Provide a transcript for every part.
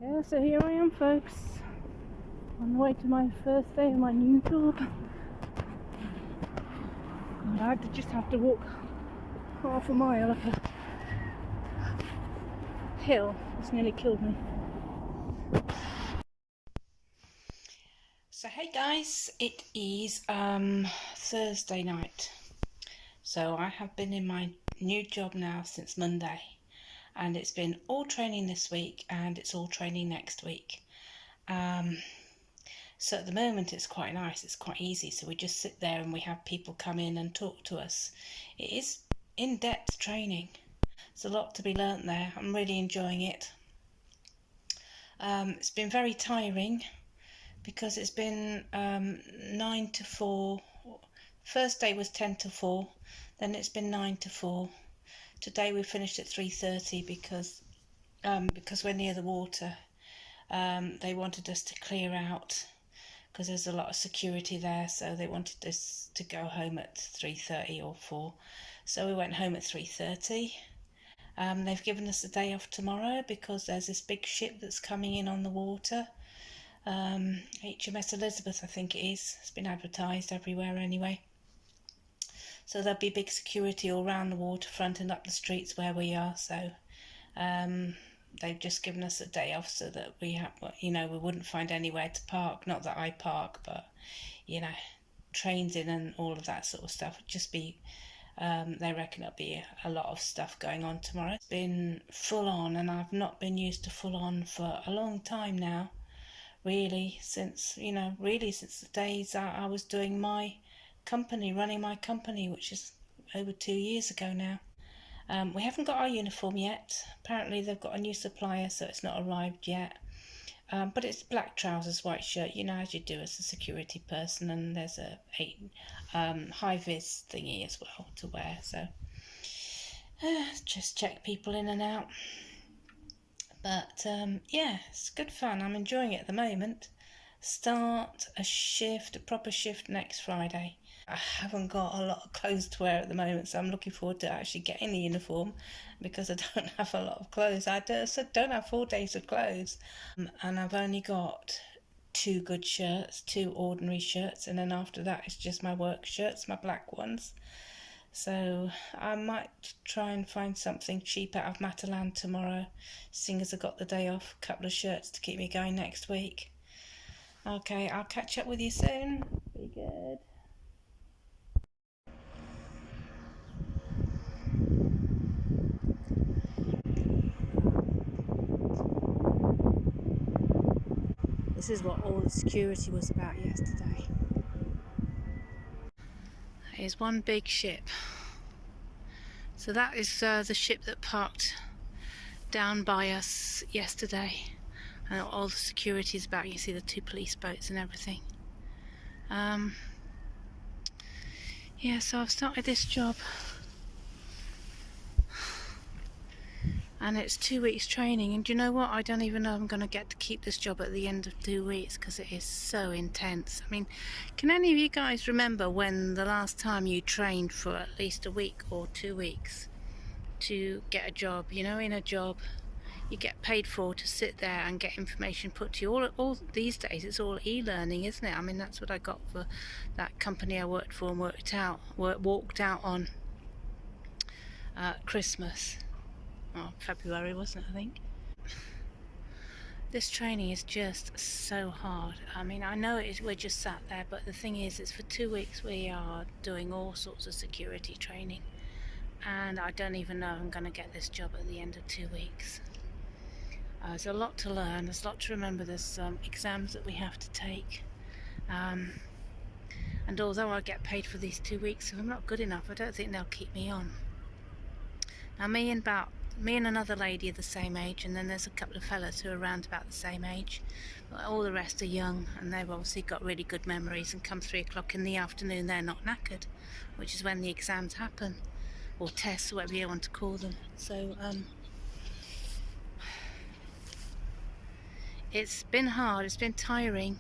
Yeah, so here I am, folks, on the way to my first day of my new job. God, I just have to walk half a mile up a hill. It's nearly killed me. So hey guys, it is Thursday night. So I have been in my new job now since Monday, and it's been all training this week and it's all training next week. So at the moment it's quite nice, it's quite easy. So we just sit there and we have people come in and talk to us. It is in-depth training. There's a lot to be learnt there. I'm really enjoying it. It's been very tiring because it's been 9 to 4. First day was 10 to 4, then it's been 9 to 4. Today we finished at 3:30 because we're near the water. They wanted us to clear out because there's a lot of security there, so they wanted us to go home at 3:30 or 4. So we went home at 3:30. They've given us a day off tomorrow because there's this big ship that's coming in on the water. HMS Elizabeth, I think it is. It's been advertised everywhere anyway. So there'll be big security all around the waterfront and up the streets where we are. So they've just given us a day off so that we wouldn't find anywhere to park. Not that I park, but trains in and all of that sort of stuff. It'd just be they reckon it'll be a lot of stuff going on tomorrow. It's been full on, and I've not been used to full on for a long time now. Really, since the days I was doing my company, running my company, which is over 2 years ago now. We haven't got our uniform yet. Apparently they've got a new supplier, so it's not arrived yet. But it's black trousers, white shirt, as you do as a security person, and there's a high-vis thingy as well to wear. So just check people in and out. But yeah, it's good fun. I'm enjoying it at the moment. Start a proper shift next Friday. I haven't got a lot of clothes to wear at the moment, so I'm looking forward to actually getting the uniform because I don't have a lot of clothes. I don't have 4 days of clothes, and I've only got 2 good shirts, 2 ordinary shirts, and then after that it's just my work shirts, my black ones. So I might try and find something cheap out of Matalan tomorrow, seeing as I got the day off. A couple of shirts to keep me going next week. Okay, I'll catch up with you soon. Be good. This is what all the security was about yesterday. Here's one big ship. So that is the ship that parked down by us yesterday. And all the security is about. You see the 2 police boats and everything. Yeah, so I've started this job. And it's 2 weeks training, and do you know what? I don't even know I'm going to get to keep this job at the end of 2 weeks because it is so intense. I mean, can any of you guys remember when the last time you trained for at least a week or 2 weeks to get a job? In a job you get paid for to sit there and get information put to you. All these days it's all e-learning, isn't it? I mean, that's what I got for that company I worked for and walked out on Christmas. February, wasn't it, I think? This training is just so hard. I mean, I know we're just sat there, but the thing is, it's for 2 weeks we are doing all sorts of security training, and I don't even know if I'm going to get this job at the end of 2 weeks. There's a lot to learn, there's a lot to remember, there's exams that we have to take, and although I get paid for these 2 weeks, if I'm not good enough, I don't think they'll keep me on. Now me and another lady are the same age, and then there's a couple of fellas who are around about the same age, but all the rest are young, and they've obviously got really good memories, and come 3 o'clock in the afternoon they're not knackered, which is when the exams happen, or tests, or whatever you want to call them. So it's been hard, it's been tiring,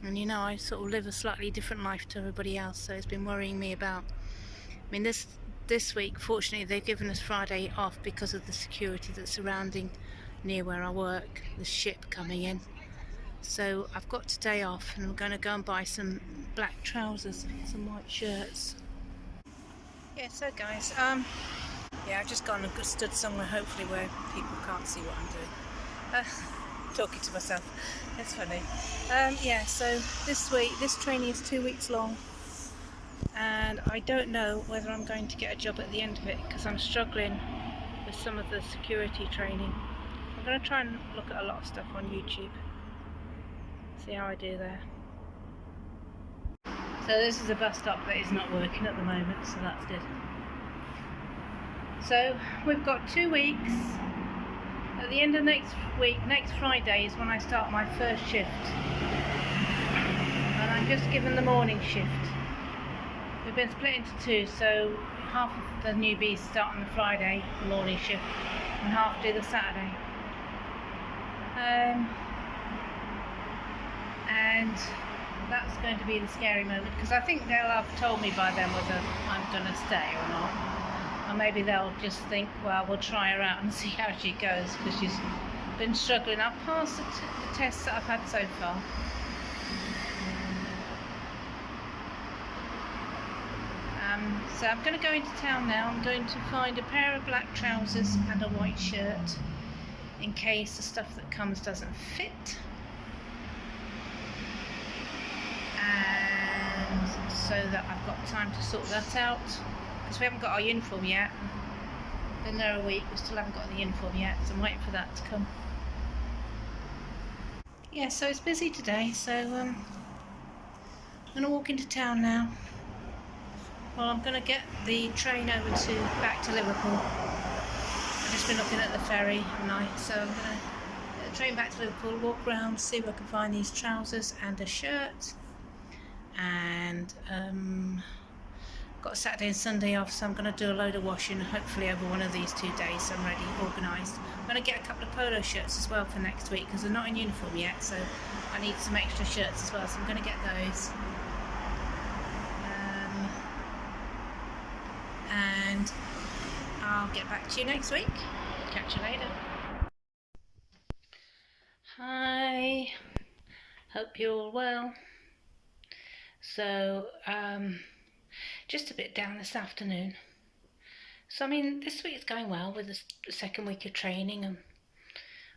and I sort of live a slightly different life to everybody else, so it's been worrying me about, I mean, this week, fortunately, they've given us Friday off because of the security that's surrounding near where I work, the ship coming in. So I've got today off and I'm going to go and buy some black trousers, some white shirts. Yeah, so guys, yeah, I've just gone and stood somewhere hopefully where people can't see what I'm doing. Talking to myself, it's funny. Yeah, so this training is 2 weeks long, and I don't know whether I'm going to get a job at the end of it because I'm struggling with some of the security training. I'm going to try and look at a lot of stuff on YouTube, see how I do there. So this is a bus stop that is not working at the moment, so that's good. So we've got 2 weeks. At the end of next week, next Friday is when I start my first shift, and I'm just given the morning shift. We've been split into two, so half of the newbies start on the Friday morning shift and half do the Saturday. And that's going to be the scary moment, because I think they'll have told me by then whether I'm going to stay or not. Or maybe they'll just think, well, we'll try her out and see how she goes, because she's been struggling. I've passed the tests that I've had so far. So I'm going to go into town now. I'm going to find a pair of black trousers and a white shirt in case the stuff that comes doesn't fit. And so that I've got time to sort that out, because we haven't got our uniform yet. Been there a week, we still haven't got the uniform yet, so I'm waiting for that to come. Yeah, so it's busy today, so I'm going to walk into town now. Well, I'm going to get the train back to Liverpool. I've just been looking at the ferry, so I'm going to get the train back to Liverpool, walk around, see if I can find these trousers and a shirt. And got Saturday and Sunday off, so I'm going to do a load of washing, hopefully over one of these 2 days, so I'm ready, organised. I'm going to get a couple of polo shirts as well for next week, because they're not in uniform yet, so I need some extra shirts as well, so I'm going to get those. And I'll get back to you next week. Catch you later. Hi, hope you're all well. So, just a bit down this afternoon. So, I mean, this week's going well with the second week of training, and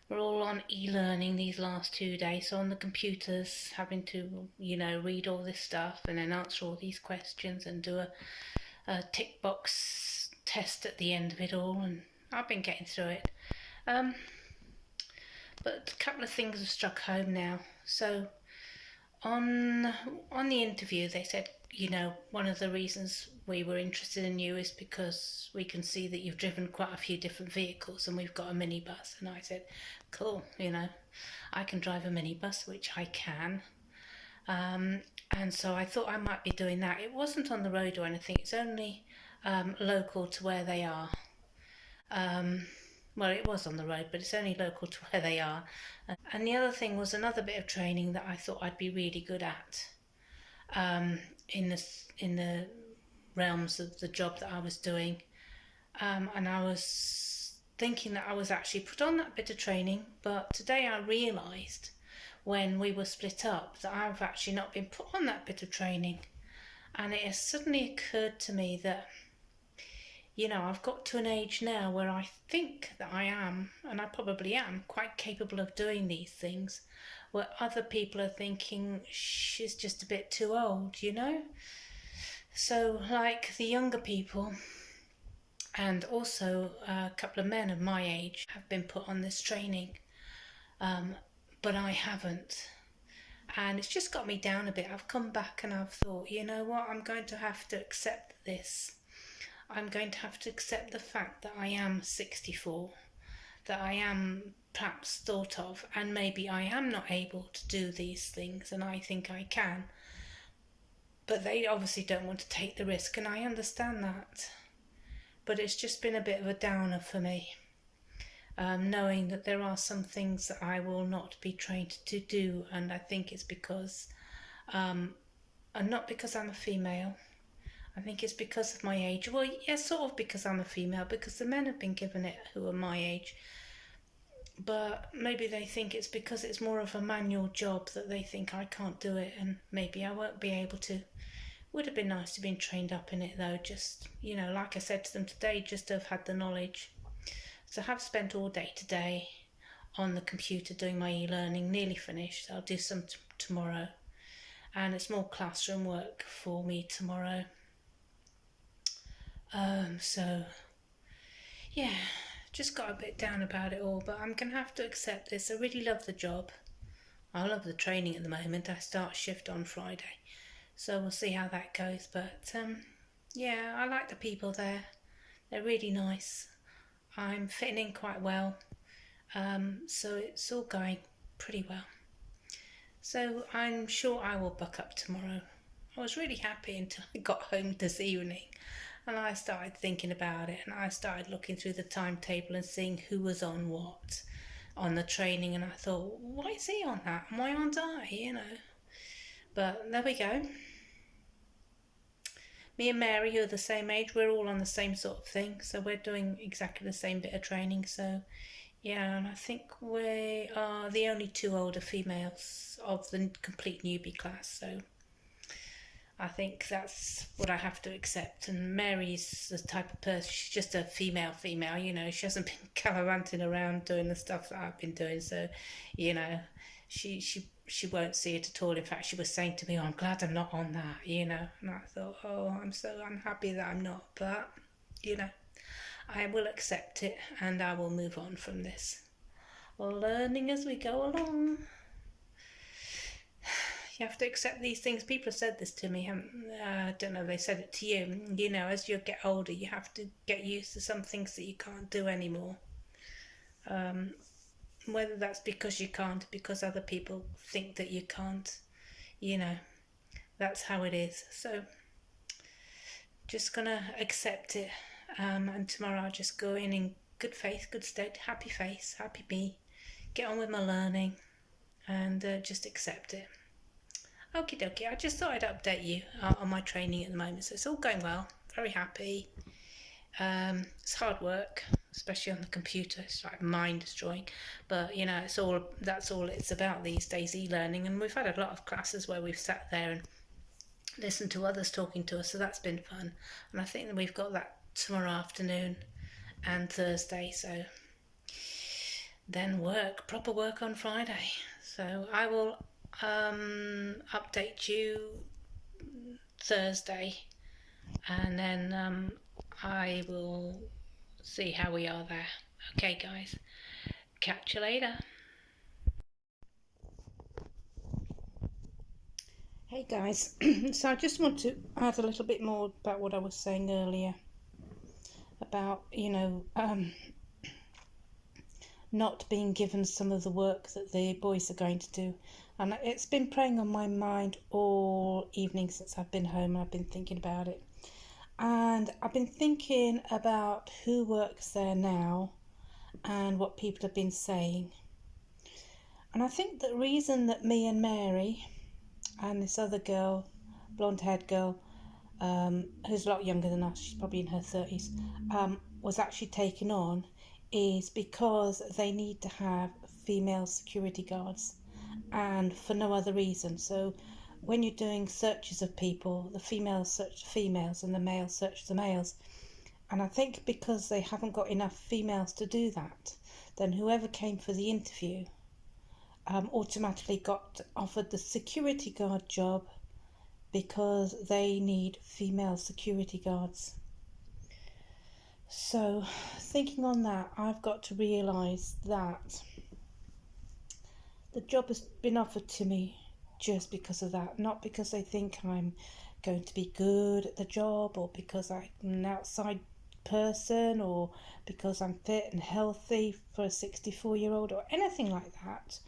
we're all on e-learning these last 2 days, so on the computers, having to, read all this stuff and then answer all these questions and do a tick box test at the end of it all, and I've been getting through it. But a couple of things have struck home now. So on the interview they said, one of the reasons we were interested in you is because we can see that you've driven quite a few different vehicles and we've got a minibus. And I said, cool, I can drive a minibus, which I can. And so I thought I might be doing that. It wasn't on the road or anything, it's only local to where they are. Well, it was on the road, but it's only local to where they are. And the other thing was another bit of training that I thought I'd be really good at in the realms of the job that I was doing. And I was thinking that I was actually put on that bit of training, but today I realised when we were split up that I've actually not been put on that bit of training. And it has suddenly occurred to me that, I've got to an age now where I think that I am, and I probably am, quite capable of doing these things, where other people are thinking she's just a bit too old, So, like the younger people, and also a couple of men of my age have been put on this training, but I haven't. And it's just got me down a bit. I've come back and I've thought, you know what, I'm going to have to accept this. I'm going to have to accept the fact that I am 64, that I am perhaps thought of, and maybe I am not able to do these things, and I think I can. But they obviously don't want to take the risk, and I understand that. But it's just been a bit of a downer for me, knowing that there are some things that I will not be trained to do, and I think it's because, and not because I'm a female, I think it's because of my age. Well, yeah, sort of because I'm a female, because the men have been given it who are my age. but maybe they think it's because it's more of a manual job that they think I can't do it, and maybe I won't be able to. Would have been nice to have been trained up in it though, just, like I said to them today, just to have had the knowledge. So I have spent all day today on the computer doing my e-learning, nearly finished. I'll do some tomorrow, and it's more classroom work for me tomorrow. So yeah, just got a bit down about it all, but I'm gonna have to accept this. I really love the job. I love the training at the moment. I start shift on Friday, so we'll see how that goes. But yeah, I like the people there. They're really nice. I'm fitting in quite well, so it's all going pretty well. So I'm sure I will buck up tomorrow. I was really happy until I got home this evening, and I started thinking about it, and I started looking through the timetable and seeing who was on what on the training, and I thought, why is he on that and why aren't I, But there we go. Me and Mary, who are the same age, we're all on the same sort of thing, so we're doing exactly the same bit of training. So yeah, and I think we are the only two older females of the complete newbie class, so I think that's what I have to accept. And Mary's the type of person, she's just a female, she hasn't been gallivanting around doing the stuff that I've been doing, so, she won't see it at all. In fact, she was saying to me, I'm glad I'm not on that, and I thought, I'm so unhappy that I'm not, but, I will accept it and I will move on from this. Learning as we go along. You have to accept these things. People have said this to me. I don't know if they said it to you. As you get older, you have to get used to some things that you can't do anymore. Whether that's because you can't, because other people think that you can't, that's how it is. So just gonna accept it. And tomorrow I'll just go in good faith, good state, happy face, happy me, get on with my learning, and just accept it. Okie dokie, I just thought I'd update you on my training at the moment. So it's all going well, very happy. It's hard work, especially on the computer. It's like mind destroying, but that's all it's about these days, e-learning. And we've had a lot of classes where we've sat there and listened to others talking to us, so that's been fun. And I think that we've got that tomorrow afternoon and Thursday, so then proper work on Friday. So I will update you Thursday, and then I will see how we are there. Okay guys, catch you later. Hey guys, so I just want to add a little bit more about what I was saying earlier about not being given some of the work that the boys are going to do. And it's been preying on my mind all evening since I've been home, and I've been thinking about it. And I've been thinking about who works there now and what people have been saying. And I think the reason that me and Mary and this other girl, blonde-haired girl, who's a lot younger than us, she's probably in her 30s, was actually taken on is because they need to have female security guards, and for no other reason. So when you're doing searches of people, the females search the females and the males search the males. And I think because they haven't got enough females to do that, then whoever came for the interview automatically got offered the security guard job because they need female security guards. So thinking on that, I've got to realise that the job has been offered to me just because of that, not because they think I'm going to be good at the job, or because I'm an outside person, or because I'm fit and healthy for a 64-year-old or anything like that.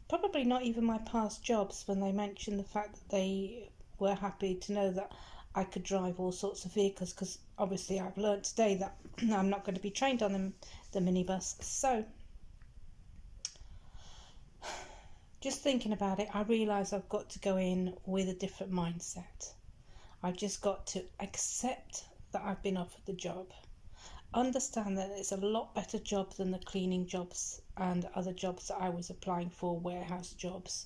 Probably not even my past jobs, when they mentioned the fact that they were happy to know that I could drive all sorts of vehicles, because obviously I've learnt today that I'm not going to be trained on the minibus. So just thinking about it, I realise I've got to go in with a different mindset. I've just got to accept that I've been offered the job, understand that it's a lot better job than the cleaning jobs and other jobs that I was applying for, warehouse jobs.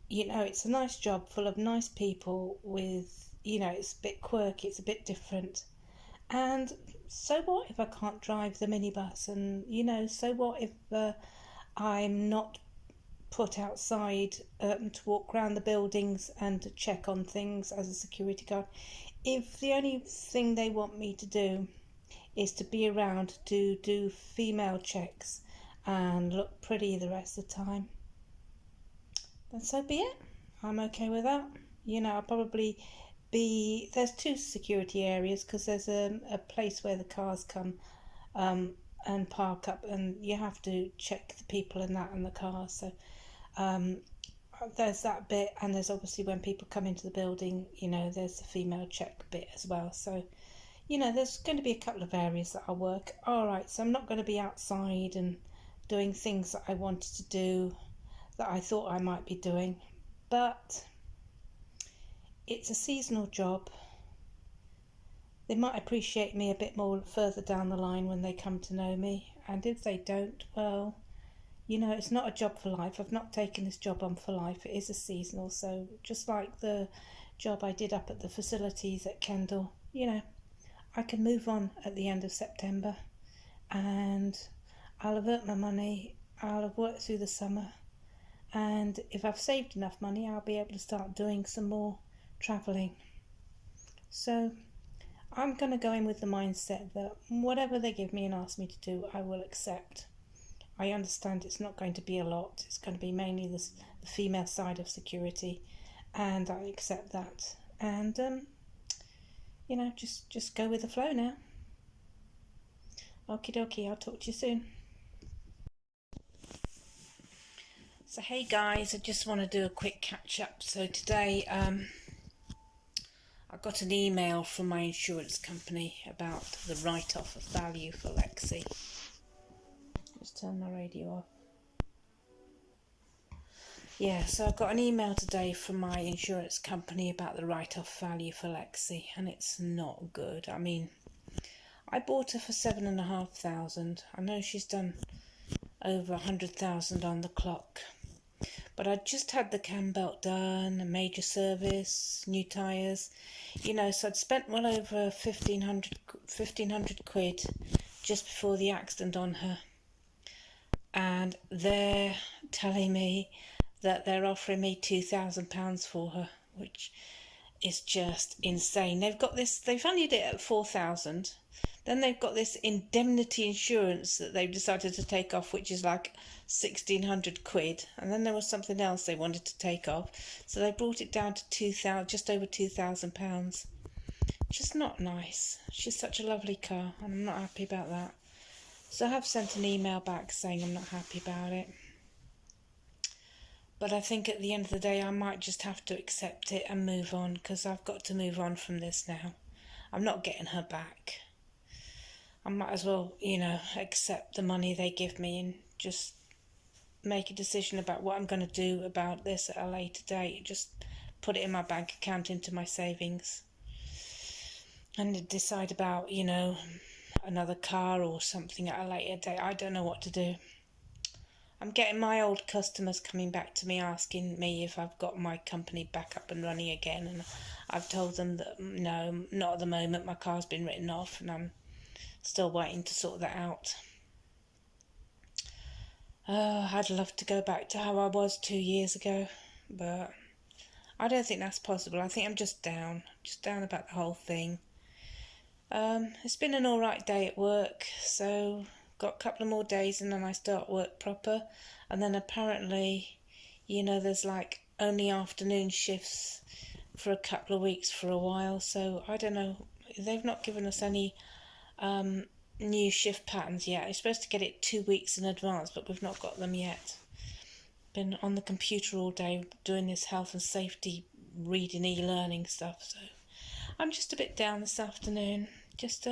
It's a nice job full of nice people with, it's a bit quirky, it's a bit different. And so what if I can't drive the minibus? And, so what if I'm not put outside to walk around the buildings and to check on things as a security guard? If the only thing they want me to do is to be around to do female checks and look pretty the rest of the time, then so be it. I'm okay with that. I'll probably there's two security areas because there's a place where the cars come and park up, and you have to check the people in that and the cars. So there's that bit, and there's obviously when people come into the building, there's the female check bit as well. So there's going to be a couple of areas that I'll work. Alright, so I'm not going to be outside and doing things that I wanted to do that I thought I might be doing, but it's a seasonal job. They might appreciate me a bit more further down the line when they come to know me, and if they don't, well, it's not a job for life. I've not taken this job on for life. It is a seasonal, so just like the job I did up at the facilities at Kendal, I can move on at the end of September, and I'll have earned my money, I'll have worked through the summer, and if I've saved enough money, I'll be able to start doing some more travelling. So I'm going to go in with the mindset that whatever they give me and ask me to do, I will accept. I understand it's not going to be a lot. It's going to be mainly the female side of security, and I accept that. And just go with the flow now. Okie dokie, I'll talk to you soon. So hey guys, I just want to do a quick catch up. So today I got an email from my insurance company about the write-off of value for Lexi. Just turn my radio off. Yeah, so I got an email today from my insurance company about the write-off value for Lexi, and it's not good. I mean, I bought her for 7,500. I know she's done over 100,000 on the clock, but I just had the cam belt done, a major service, new tyres, so I'd spent well over 1,500 quid just before the accident on her, and they're telling me that they're offering me £2,000 for her, which is just insane. They've valued it at 4,000. Then they've got this indemnity insurance that they've decided to take off, which is like 1,600 quid. And then there was something else they wanted to take off. So they brought it down to just over £2,000. Just not nice. She's such a lovely car, and I'm not happy about that. So I have sent an email back saying I'm not happy about it. But I think at the end of the day, I might just have to accept it and move on, because I've got to move on from this now. I'm not getting her back. I might as well, accept the money they give me and just make a decision about what I'm going to do about this at a later date. Just put it in my bank account into my savings and decide about, another car or something at a later date. I don't know what to do. I'm getting my old customers coming back to me asking me if I've got my company back up and running again, and I've told them that no, not at the moment. My car's been written off and I'm still waiting to sort that out. I'd love to go back to how I was 2 years ago, but I don't think that's possible. I think I'm just down about the whole thing. It's been an alright day at work, so got a couple of more days and then I start work proper, and then apparently there's like only afternoon shifts for a couple of weeks for a while, so I don't know, they've not given us any new shift patterns yet. I'm supposed to get it 2 weeks in advance, but we've not got them yet. Been on the computer all day doing this health and safety reading e-learning stuff, so I'm just a bit down this afternoon. Just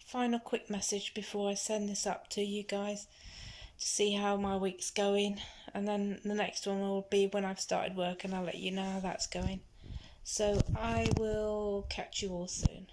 final quick message before I send this up to you guys to see how my week's going, and then the next one will be when I've started work and I'll let you know how that's going. So I will catch you all soon.